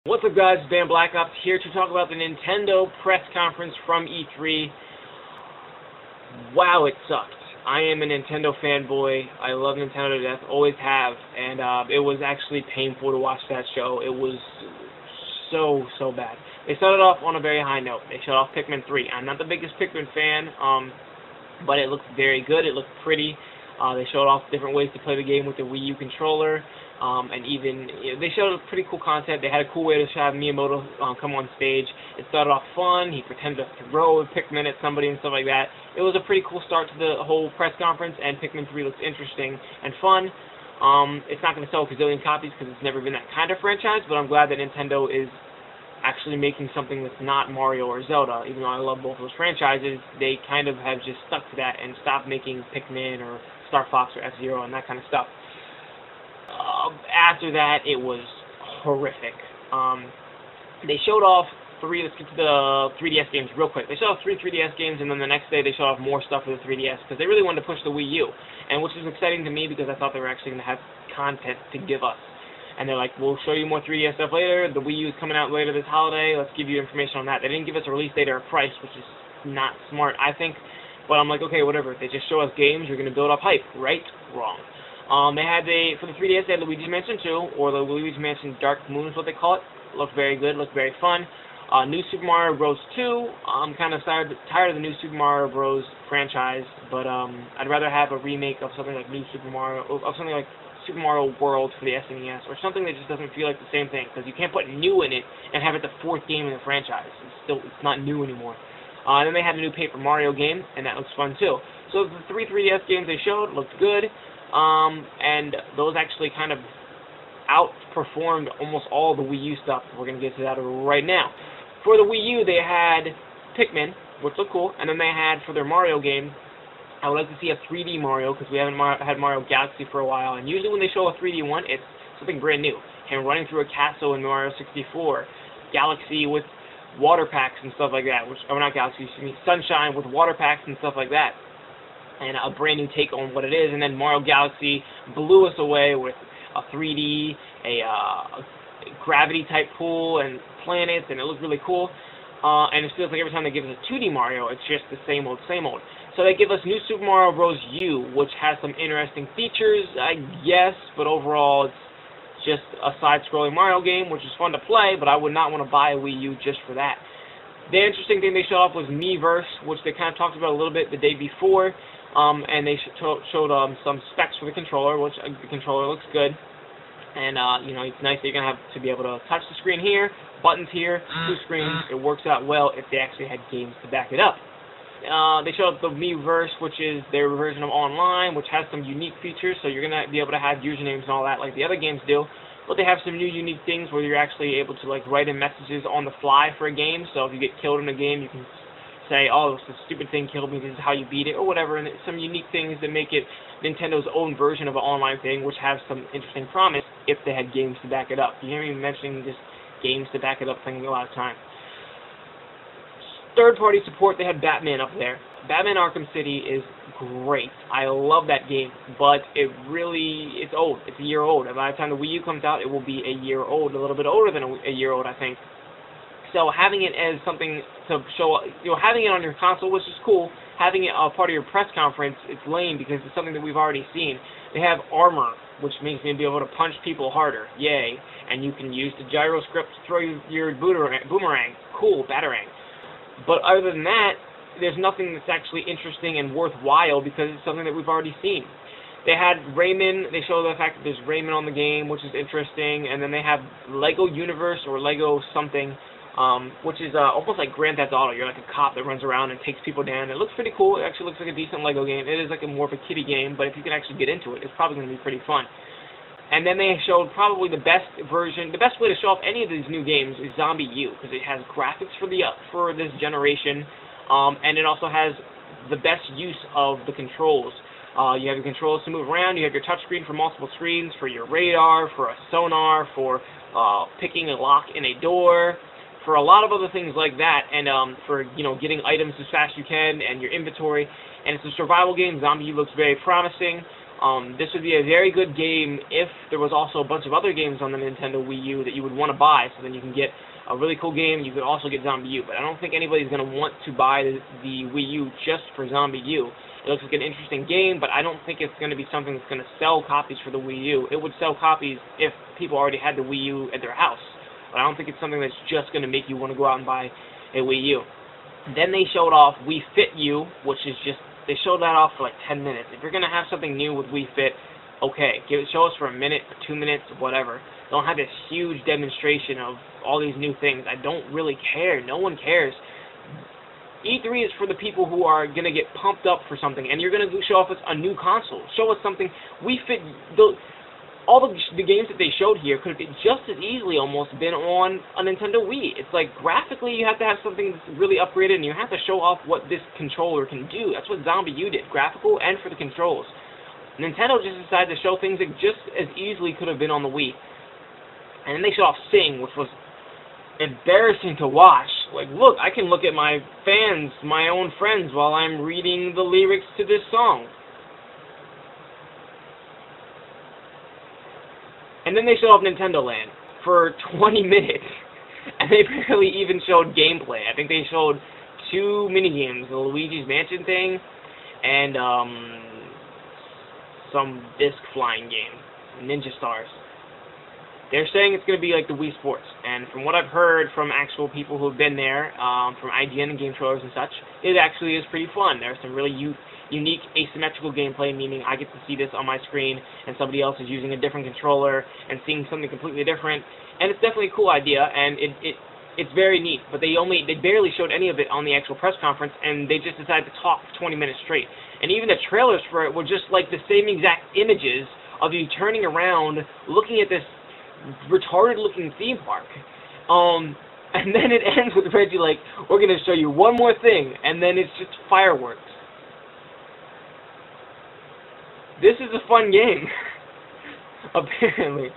What's up, guys? Dan Black Ops here to talk about the Nintendo press conference from E3. Wow, it sucked. I am a Nintendo fanboy. I love Nintendo to death, always have, and it was actually painful to watch that show. It was so bad. They started off on a very high note. They showed off Pikmin 3. I'm not the biggest Pikmin fan, but it looked very good. It looked pretty. They showed off different ways to play the game with the Wii U controller. And even, they showed pretty cool content. They had a cool way to have Miyamoto come on stage. It started off fun. He pretended to throw a Pikmin at somebody and stuff like that. It was a pretty cool start to the whole press conference, and Pikmin 3 looks interesting and fun. It's not going to sell a gazillion copies because it's never been that kind of franchise, but I'm glad that Nintendo is actually making something that's not Mario or Zelda. Even though I love both those franchises, they kind of have just stuck to that and stopped making Pikmin or Star Fox or F-Zero and that kind of stuff. After that, it was horrific. They showed off let's get to the 3DS games real quick. They showed off 3 3DS games, and then the next day they showed off more stuff for the 3DS, because they really wanted to push the Wii U, and which was exciting to me because I thought they were actually going to have content to give us. And they're like, we'll show you more 3DS stuff later, the Wii U is coming out later this holiday, let's give you information on that. They didn't give us a release date or a price, which is not smart, I think, but I'm like, okay, whatever. If they just show us games, you're going to build up hype, right? Wrong. For the 3DS, they had Luigi's Mansion 2, or the Luigi's Mansion Dark Moon is what they call it. Looked very good, looked very fun. New Super Mario Bros. 2, I'm kind of tired of the New Super Mario Bros. Franchise, but I'd rather have a remake of something like Super Mario World for the SNES, or something that just doesn't feel like the same thing, because you can't put new in it and have it the 4th game in the franchise. It's not new anymore. Then they had a new Paper Mario game, and that looks fun too. So the 3 3DS games they showed looked good. And those actually kind of outperformed almost all the Wii U stuff. We're going to get to that right now. For the Wii U, they had Pikmin, which looked cool, and then they had, for their Mario game, I would like to see a 3D Mario, because we haven't had Mario Galaxy for a while, and usually when they show a 3D one, it's something brand new. Him running through a castle in Mario 64, Galaxy with water packs and stuff like that, not Galaxy, excuse me, Sunshine with water packs and stuff like that. And a brand new take on what it is, and then Mario Galaxy blew us away with a 3D, a gravity-type pool, and planets, and it looked really cool. And it feels like every time they give us a 2D Mario, it's just the same old, same old. So they give us New Super Mario Bros. U, which has some interesting features, I guess, but overall it's just a side-scrolling Mario game, which is fun to play, but I would not want to buy a Wii U just for that. The interesting thing they showed off was Miiverse, which they kind of talked about a little bit the day before. And they showed some specs for the controller, which the controller looks good. And, it's nice that you're going to have to be able to touch the screen here, buttons here, 2 screens. It works out well if they actually had games to back it up. They showed the Miiverse, which is their version of online, which has some unique features, so you're going to be able to have usernames and all that like the other games do. But they have some new unique things where you're actually able to, write in messages on the fly for a game. So if you get killed in a game, you can say, oh, this stupid thing killed me, this is how you beat it, or whatever, and some unique things that make it Nintendo's own version of an online thing, which has some interesting promise if they had games to back it up. You hear me mentioning this games to back it up thing a lot of time. Third-party support, they had Batman up there. Batman Arkham City is great. I love that game, but it's old. It's a year old. And by the time the Wii U comes out, it will be a year old, a little bit older than a year old, I think. So having it as something to show, having it on your console, which is cool, having it a part of your press conference, it's lame because it's something that we've already seen. They have armor, which makes me be able to punch people harder. Yay. And you can use the gyroscope to throw your boomerang. Cool, batarang. But other than that, there's nothing that's actually interesting and worthwhile because it's something that we've already seen. They had Rayman. They show the fact that there's Rayman on the game, which is interesting. And then they have Lego Universe or Lego something, which is almost like Grand Theft Auto. You're like a cop that runs around and takes people down. It looks pretty cool. It actually looks like a decent Lego game. It is like more of a kiddie game, but if you can actually get into it, it's probably going to be pretty fun. And then they showed probably the best version. The best way to show off any of these new games is Zombie U, because it has graphics for this generation, and it also has the best use of the controls. You have your controls to move around. You have your touchscreen for multiple screens, for your radar, for a sonar, for picking a lock in a door, for a lot of other things like that, and for getting items as fast as you can and your inventory. And it's a survival game. Zombie U looks very promising. This would be a very good game if there was also a bunch of other games on the Nintendo Wii U that you would want to buy, so then you can get a really cool game. You could also get Zombie U, but I don't think anybody's going to want to buy the Wii U just for Zombie U. It looks like an interesting game, but I don't think it's going to be something that's going to sell copies for the Wii U. It would sell copies if people already had the Wii U at their house, but I don't think it's something that's just going to make you want to go out and buy a Wii U. Then they showed off Wii Fit U, which is just, they showed that off for like 10 minutes. If you're going to have something new with Wii Fit, okay, show us for a minute, or 2 minutes, whatever. Don't have this huge demonstration of all these new things. I don't really care. No one cares. E3 is for the people who are going to get pumped up for something, and you're going to show off us a new console. Show us something. Wii Fit, all the games that they showed here could have just as easily almost been on a Nintendo Wii. It's like, graphically, you have to have something that's really upgraded, and you have to show off what this controller can do. That's what Zombie U did, graphical and for the controls. Nintendo just decided to show things that just as easily could have been on the Wii. And then they showed off Sing, which was embarrassing to watch. Like, look, I can look at my fans, my own friends, while I'm reading the lyrics to this song. And then they showed off Nintendo Land for 20 minutes, and they barely even showed gameplay. I think they showed 2 minigames, the Luigi's Mansion thing, and some disc flying game, Ninja Stars. They're saying it's going to be like the Wii Sports, and from what I've heard from actual people who have been there, from IGN and game trailers and such, it actually is pretty fun. There's some really unique asymmetrical gameplay, meaning I get to see this on my screen, and somebody else is using a different controller and seeing something completely different, and it's definitely a cool idea, and it's very neat, but they barely showed any of it on the actual press conference, and they just decided to talk for 20 minutes straight. And even the trailers for it were just like the same exact images of you turning around, looking at this retarded-looking theme park. And then it ends with Reggie like, we're going to show you one more thing, and then it's just fireworks. This is a fun game, apparently.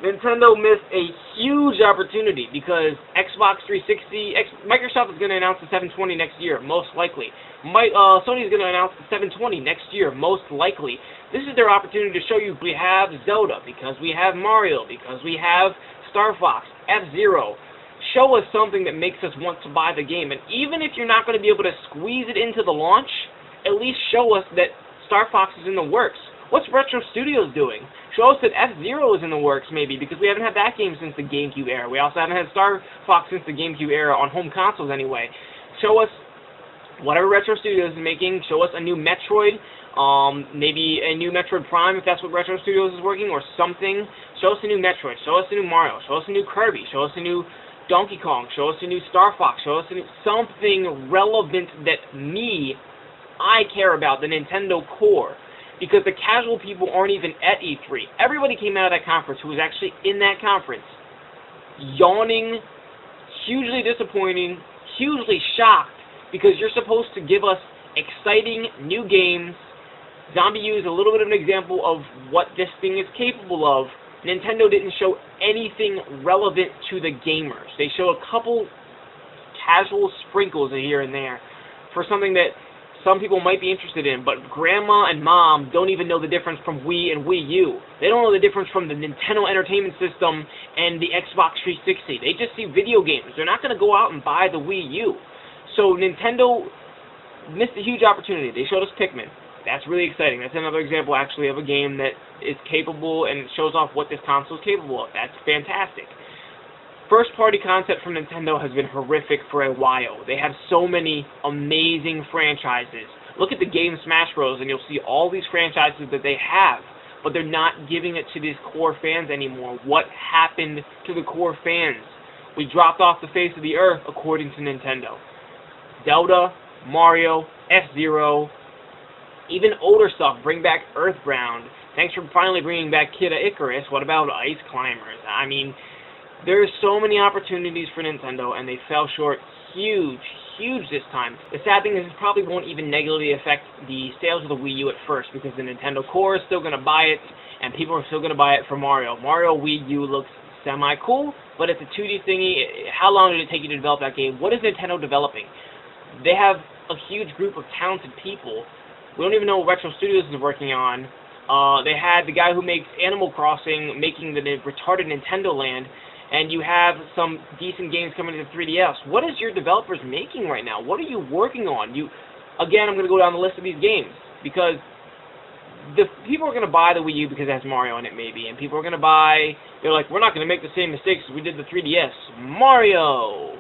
Nintendo missed a huge opportunity because Xbox 360, Microsoft is going to announce the 720 next year, most likely. Sony is going to announce the 720 next year, most likely. This is their opportunity to show you we have Zelda, because we have Mario, because we have Star Fox, F-Zero. Show us something that makes us want to buy the game. And even if you're not going to be able to squeeze it into the launch, at least show us that Star Fox is in the works. What's Retro Studios doing? Show us that F-Zero is in the works, maybe, because we haven't had that game since the GameCube era. We also haven't had Star Fox since the GameCube era on home consoles anyway. Show us whatever Retro Studios is making. Show us a new Metroid, maybe a new Metroid Prime, if that's what Retro Studios is working, or something. Show us a new Metroid. Show us a new Mario. Show us a new Kirby. Show us a new Donkey Kong. Show us a new Star Fox. Show us something relevant that I care about, the Nintendo core. Because the casual people aren't even at E3. Everybody came out of that conference who was actually in that conference, yawning, hugely disappointing, hugely shocked, because you're supposed to give us exciting new games. Zombie U is a little bit of an example of what this thing is capable of. Nintendo didn't show anything relevant to the gamers. They showed a couple casual sprinkles here and there for something that some people might be interested in, but grandma and mom don't even know the difference from Wii and Wii U. They don't know the difference from the Nintendo Entertainment System and the Xbox 360. They just see video games. They're not going to go out and buy the Wii U. So Nintendo missed a huge opportunity. They showed us Pikmin. That's really exciting. That's another example, actually, of a game that is capable and shows off what this console is capable of. That's fantastic. First-party content from Nintendo has been horrific for a while. They have so many amazing franchises. Look at the game Smash Bros. And you'll see all these franchises that they have, but they're not giving it to these core fans anymore. What happened to the core fans? We dropped off the face of the earth, according to Nintendo. Zelda, Mario, F-Zero, even older stuff. Bring back Earthbound. Thanks for finally bringing back Kid Icarus. What about Ice Climbers? I mean, there's so many opportunities for Nintendo, and they fell short huge this time. The sad thing is it probably won't even negatively affect the sales of the Wii U at first, because the Nintendo core is still going to buy it, and people are still going to buy it for Mario. Mario Wii U looks semi-cool, but it's a 2D thingy. How long did it take you to develop that game? What is Nintendo developing? They have a huge group of talented people. We don't even know what Retro Studios is working on. They had the guy who makes Animal Crossing making the retarded Nintendo Land, and you have some decent games coming to the 3DS. What is your developers making right now? What are you working on? Again, I'm going to go down the list of these games, because the people are going to buy the Wii U because it has Mario in it, maybe, and people are going to buy, they're like, we're not going to make the same mistakes as we did the 3DS. Mario!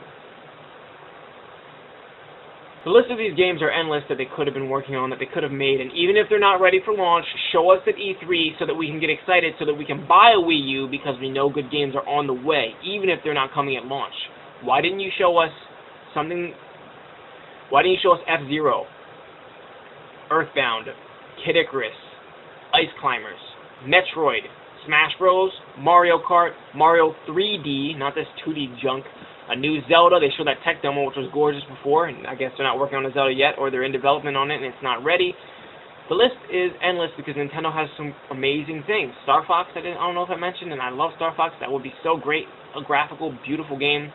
The list of these games are endless that they could have been working on, that they could have made, and even if they're not ready for launch, show us at E3 so that we can get excited, so that we can buy a Wii U because we know good games are on the way, even if they're not coming at launch. Why didn't you show us something? Why didn't you show us F-Zero, Earthbound, Kid Icarus, Ice Climbers, Metroid, Smash Bros, Mario Kart, Mario 3D, not this 2D junk, a new Zelda. They showed that tech demo, which was gorgeous before, and I guess they're not working on the Zelda yet, or they're in development on it and it's not ready. The list is endless because Nintendo has some amazing things. Star Fox, I don't know if I mentioned, and I love Star Fox. That would be so great. A graphical, beautiful game.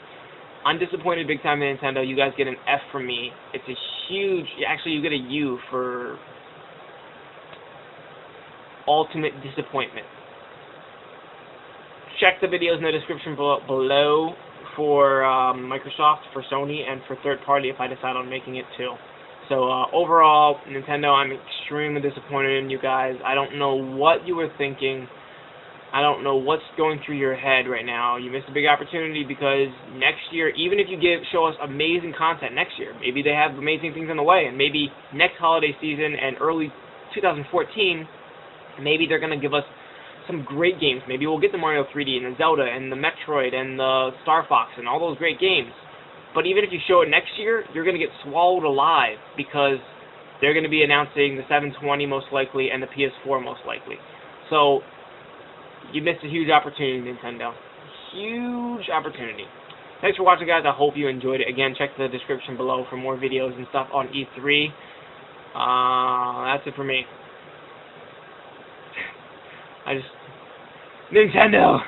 I'm disappointed big time in Nintendo. You guys get an F from me. It's a huge, actually you get a U for ultimate disappointment. Check the videos in the description below for Microsoft, for Sony, and for third party if I decide on making it too. So overall, Nintendo, I'm extremely disappointed in you guys. I don't know what you were thinking. I don't know what's going through your head right now. You missed a big opportunity because next year, even if you show us amazing content next year, maybe they have amazing things on the way, and maybe next holiday season and early 2014, maybe they're going to give us some great games. Maybe we'll get the Mario 3D and the Zelda and the Metroid and the Star Fox and all those great games. But even if you show it next year, you're going to get swallowed alive because they're going to be announcing the 720 most likely and the PS4 most likely. So you missed a huge opportunity, Nintendo. Huge opportunity. Thanks for watching, guys. I hope you enjoyed it. Again, check the description below for more videos and stuff on E3. That's it for me. Nintendo!